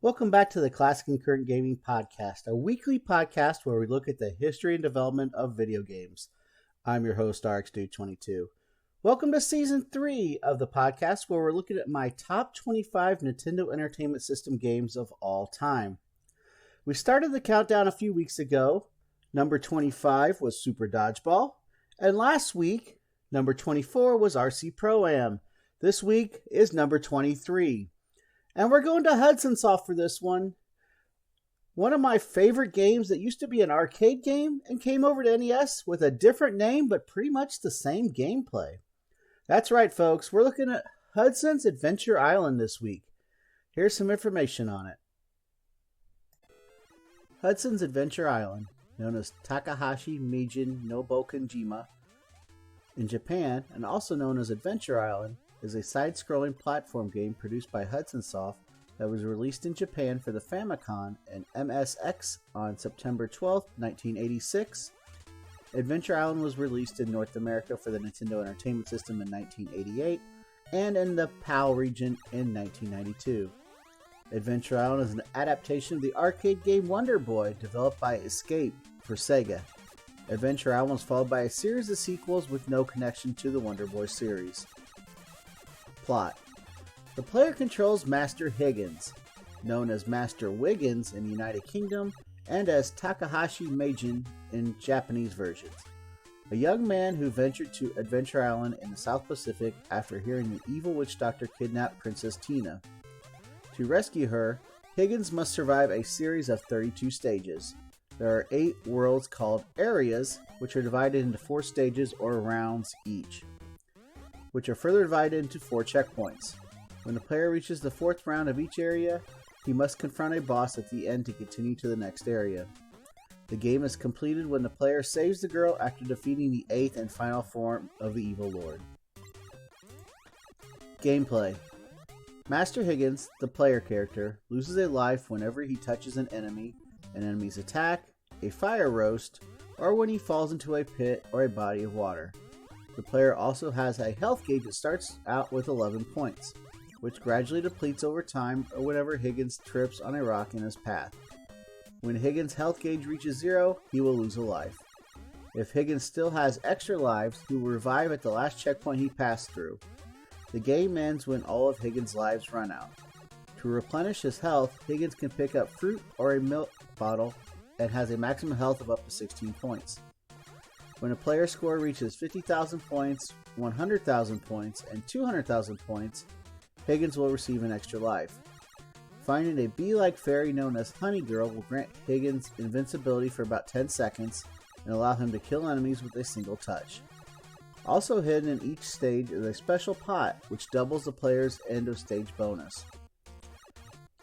Welcome back to the Classic and Current Gaming Podcast, a weekly podcast where we look at the history and development of video games. I'm your host, RxDude22. Welcome to Season 3 of the podcast, where we're looking at my top 25 Nintendo Entertainment System games of all time. We started the countdown a few weeks ago. Number 25 was Super Dodgeball, and last week, number 24 was RC Pro-Am. This week is number 23. And we're going to Hudson Soft for this one. One of my favorite games that used to be an arcade game and came over to NES with a different name but pretty much the same gameplay. That's right, folks. We're looking at Hudson's Adventure Island this week. Here's some information on it. Hudson's Adventure Island, known as Takahashi Meijin no Bokenjima in Japan, and also known as Adventure Island, is a side-scrolling platform game produced by Hudson Soft that was released in Japan for the Famicom and MSX on September 12, 1986. Adventure Island was released in North America for the Nintendo Entertainment System in 1988 and in the PAL region in 1992. Adventure Island is an adaptation of the arcade game Wonder Boy developed by Escape for Sega. Adventure Island was followed by a series of sequels with no connection to the Wonder Boy series. Plot. The player controls Master Higgins, known as Master Wiggins in the United Kingdom and as Takahashi Meijin in Japanese versions, a young man who ventured to Adventure Island in the South Pacific after hearing an evil witch doctor kidnap Princess Tina. To rescue her, Higgins must survive a series of 32 stages. There are 8 worlds called areas, which are divided into 4 stages or rounds each, which are further divided into 4 checkpoints. When the player reaches the 4th round of each area, he must confront a boss at the end to continue to the next area. The game is completed when the player saves the girl after defeating the 8th and final form of the Evil Lord. Gameplay. Master Higgins, the player character, loses a life whenever he touches an enemy's attack, a fire roast, or when he falls into a pit or a body of water. The player also has a health gauge that starts out with 11 points, which gradually depletes over time or whenever Higgins trips on a rock in his path. When Higgins' health gauge reaches 0, he will lose a life. If Higgins still has extra lives, he will revive at the last checkpoint he passed through. The game ends when all of Higgins' lives run out. To replenish his health, Higgins can pick up fruit or a milk bottle and has a maximum health of up to 16 points. When a player score reaches 50,000 points, 100,000 points, and 200,000 points, Higgins will receive an extra life. Finding a bee-like fairy known as Honey Girl will grant Higgins invincibility for about 10 seconds and allow him to kill enemies with a single touch. Also hidden in each stage is a special pot, which doubles the player's end of stage bonus.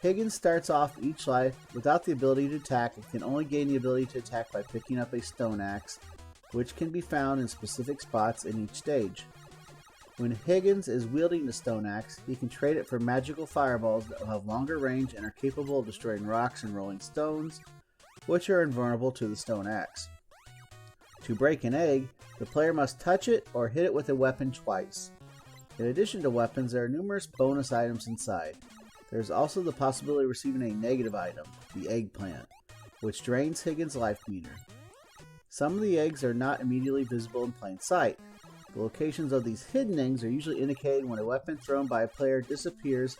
Higgins starts off each life without the ability to attack and can only gain the ability to attack by picking up a stone axe, which can be found in specific spots in each stage. When Higgins is wielding the stone axe, he can trade it for magical fireballs that will have longer range and are capable of destroying rocks and rolling stones, which are invulnerable to the stone axe. To break an egg, the player must touch it or hit it with a weapon twice. In addition to weapons, there are numerous bonus items inside. There is also the possibility of receiving a negative item, the eggplant, which drains Higgins' life meter. Some of the eggs are not immediately visible in plain sight. The locations of these hidden eggs are usually indicated when a weapon thrown by a player disappears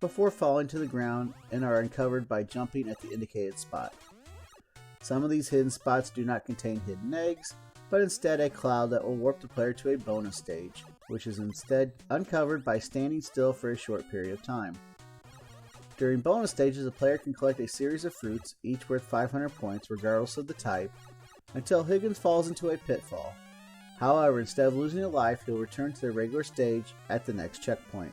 before falling to the ground and are uncovered by jumping at the indicated spot. Some of these hidden spots do not contain hidden eggs, but instead a cloud that will warp the player to a bonus stage, which is instead uncovered by standing still for a short period of time. During bonus stages, the player can collect a series of fruits, each worth 500 points regardless of the type, until Higgins falls into a pitfall. However, instead of losing a life, he'll return to the regular stage at the next checkpoint.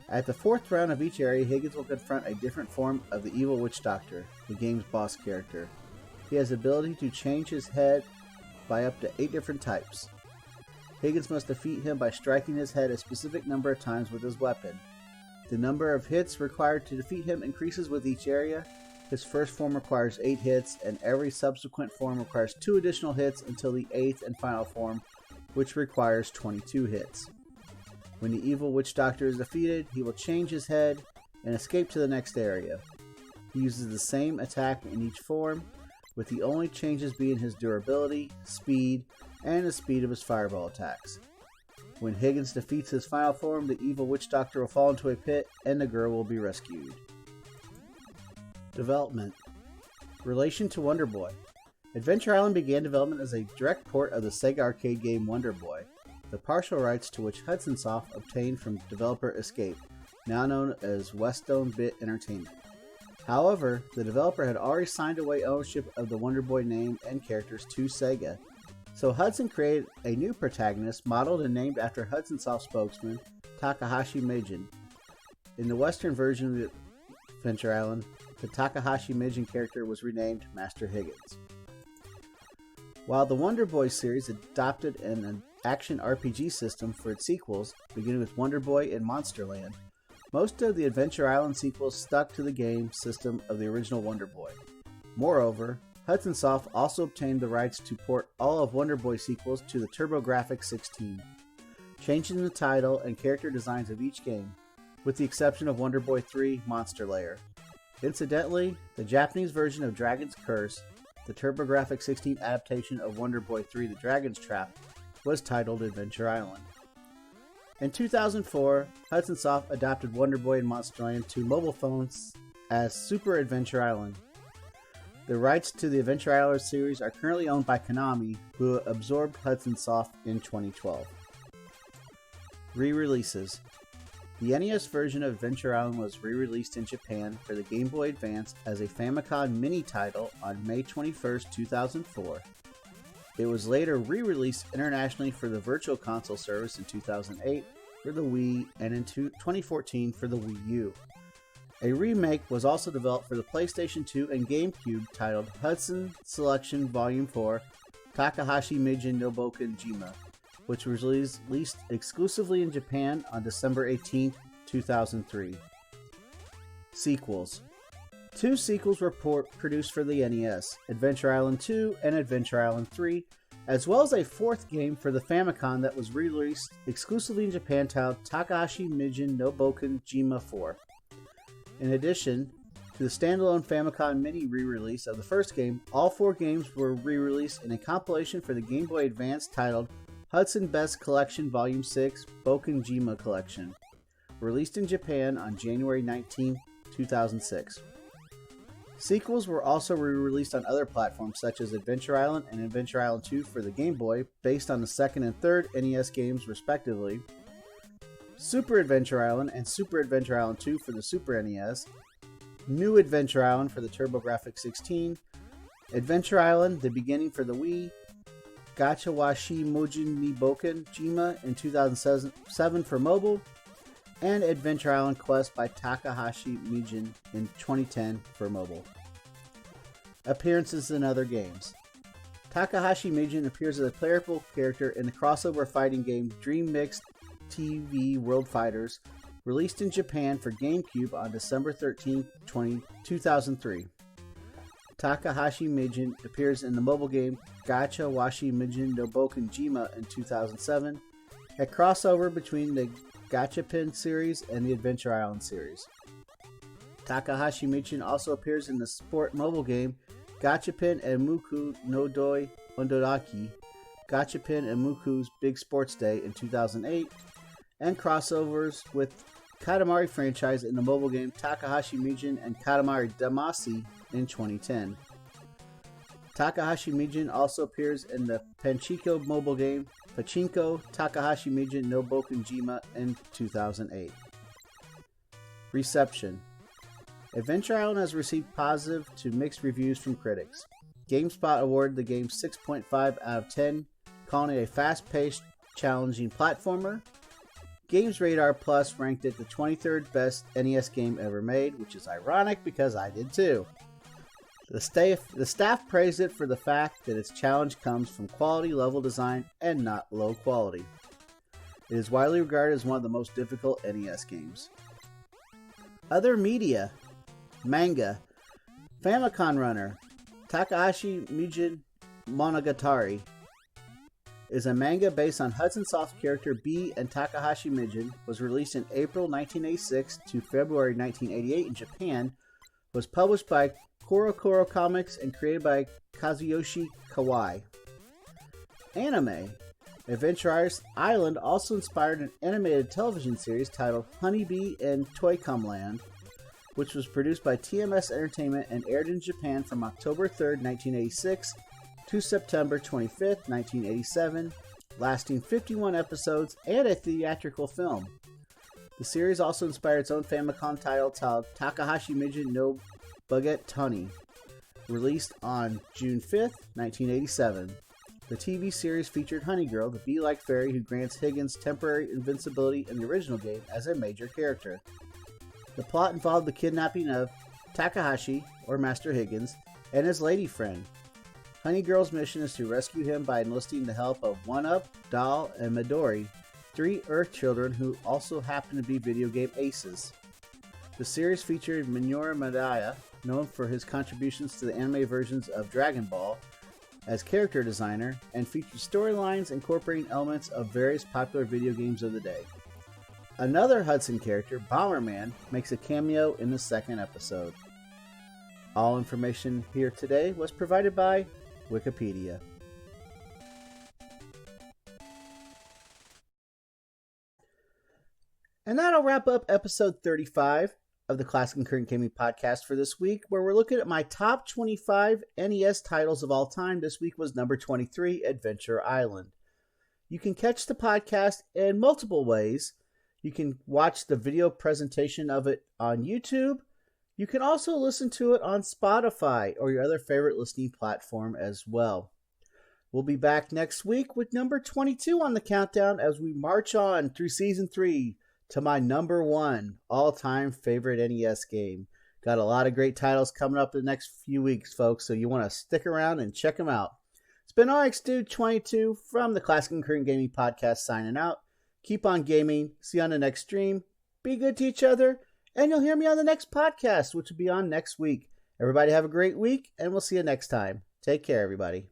At the 4th round of each area, Higgins will confront a different form of the Evil Witch Doctor, the game's boss character. He has the ability to change his head by up to 8 different types. Higgins must defeat him by striking his head a specific number of times with his weapon. The number of hits required to defeat him increases with each area. His first form requires 8 hits, and every subsequent form requires 2 additional hits until the 8th and final form, which requires 22 hits. When the Evil Witch Doctor is defeated, he will change his head and escape to the next area. He uses the same attack in each form, with the only changes being his durability, speed, and the speed of his fireball attacks. When Higgins defeats his final form, the evil witch doctor will fall into a pit and the girl will be rescued. Development. Relation to Wonder Boy. Adventure Island began development as a direct port of the Sega arcade game Wonder Boy, the partial rights to which Hudson Soft obtained from developer Escape, now known as Westone Bit Entertainment. However, the developer had already signed away ownership of the Wonder Boy name and characters to Sega, so Hudson created a new protagonist modeled and named after Hudson Soft spokesman Takahashi Meijin. In the Western version of Adventure Island, the Takahashi Meijin character was renamed Master Higgins. While the Wonder Boy series adopted an action RPG system for its sequels, beginning with Wonder Boy and Monsterland, most of the Adventure Island sequels stuck to the game system of the original Wonder Boy. Moreover, Hudson Soft also obtained the rights to port all of Wonder Boy sequels to the TurboGrafx-16, changing the title and character designs of each game, with the exception of Wonder Boy 3 Monster Lair. Incidentally, the Japanese version of Dragon's Curse, the TurboGrafx-16 adaptation of Wonder Boy 3 The Dragon's Trap, was titled Adventure Island. In 2004, Hudson Soft adapted Wonder Boy and Monsterland to mobile phones as Super Adventure Island. The rights to the Adventure Island series are currently owned by Konami, who absorbed Hudson Soft in 2012. Re-releases. The NES version of Adventure Island was re-released in Japan for the Game Boy Advance as a Famicom mini title on May 21, 2004. It was later re-released internationally for the Virtual Console service in 2008 for the Wii and in 2014 for the Wii U. A remake was also developed for the PlayStation 2 and GameCube titled Hudson Selection Volume 4 Takahashi Meijin no Boken Jima, which was released exclusively in Japan on December 18, 2003. Sequels. 2 sequels were produced for the NES, Adventure Island 2 and Adventure Island 3, as well as a 4th game for the Famicom that was released exclusively in Japan titled Takahashi Meijin no Boken Jima 4. In addition to the standalone Famicom Mini re-release of the first game, all 4 games were re-released in a compilation for the Game Boy Advance titled Hudson Best Collection Volume 6 Boken Jima Collection, released in Japan on January 19, 2006. Sequels were also re-released on other platforms such as Adventure Island and Adventure Island 2 for the Game Boy, based on the second and third NES games respectively, Super Adventure Island and Super Adventure Island 2 for the Super NES, New Adventure Island for the TurboGrafx-16, Adventure Island: The Beginning for the Wii, Gacha Washi Mojin ni Boken Jima in 2007 for mobile, and Adventure Island Quest by Takahashi Meijin in 2010 for mobile. Appearances in other games. Takahashi Meijin appears as a playable character in the crossover fighting game Dream Mix TV World Fighters, released in Japan for GameCube on December 13, 2003. Takahashi Meijin appears in the mobile game Gacha Washi Meijin no Boken Jima in 2007, a crossover between the Gachapin series and the Adventure Island series. Takahashi Meijin also appears in the sport mobile game Gachapin and Muku no Doi Ondoraki, Gachapin and Muku's Big Sports Day in 2008, and crossovers with Katamari franchise in the mobile game Takahashi Meijin and Katamari Damacy in 2010. Takahashi Meijin also appears in the Pachinko mobile game Pachinko Takahashi Meijin no Boken Jima in 2008. Reception. Adventure Island has received positive to mixed reviews from critics. GameSpot awarded the game 6.5 out of 10, calling it a fast-paced, challenging platformer. GamesRadar Plus ranked it the 23rd best NES game ever made, which is ironic because I did too. The staff praised it for the fact that its challenge comes from quality level design and not low quality. It is widely regarded as one of the most difficult NES games. Other media. Manga. Famicom Runner. Takahashi Meijin Monogatari. is a manga based on Hudson Soft character B and Takahashi Mijin, was released in April 1986 to February 1988 in Japan, was published by Korokoro Comics and created by Kazuyoshi Kawai. Anime. Adventure Island also inspired an animated television series titled Honeybee in Toy-Come Land, which was produced by TMS Entertainment and aired in Japan from October 3, 1986 to September 25, 1987, lasting 51 episodes and a theatrical film. The series also inspired its own Famicom title called Takahashi Mijin no Buget Tony, released on June 5, 1987. The TV series featured Honey Girl, the bee-like fairy who grants Higgins temporary invincibility in the original game, as a major character. The plot involved the kidnapping of Takahashi, or Master Higgins, and his lady friend. Honey Girl's mission is to rescue him by enlisting the help of One-Up, Doll, and Midori, 3 Earth children who also happen to be video game aces. The series featured Minoru Madaya, known for his contributions to the anime versions of Dragon Ball, as character designer, and featured storylines incorporating elements of various popular video games of the day. Another Hudson character, Bomberman, makes a cameo in the second episode. All information here today was provided by Wikipedia. And that'll wrap up episode 35 of the Classic and Current Gaming Podcast for this week, where we're looking at my top 25 NES titles of all time. This week was number 23, Adventure Island. You can catch the podcast in multiple ways. You can watch the video presentation of it on YouTube. You can also listen to it on Spotify or your other favorite listening platform as well. We'll be back next week with number 22 on the countdown as we march on through Season 3 to my number 1 all-time favorite NES game. Got a lot of great titles coming up in the next few weeks, folks, so you want to stick around and check them out. It's been RxDude22 from the Classic and Current Gaming Podcast signing out. Keep on gaming. See you on the next stream. Be good to each other, and you'll hear me on the next podcast, which will be on next week. Everybody have a great week, and we'll see you next time. Take care, everybody.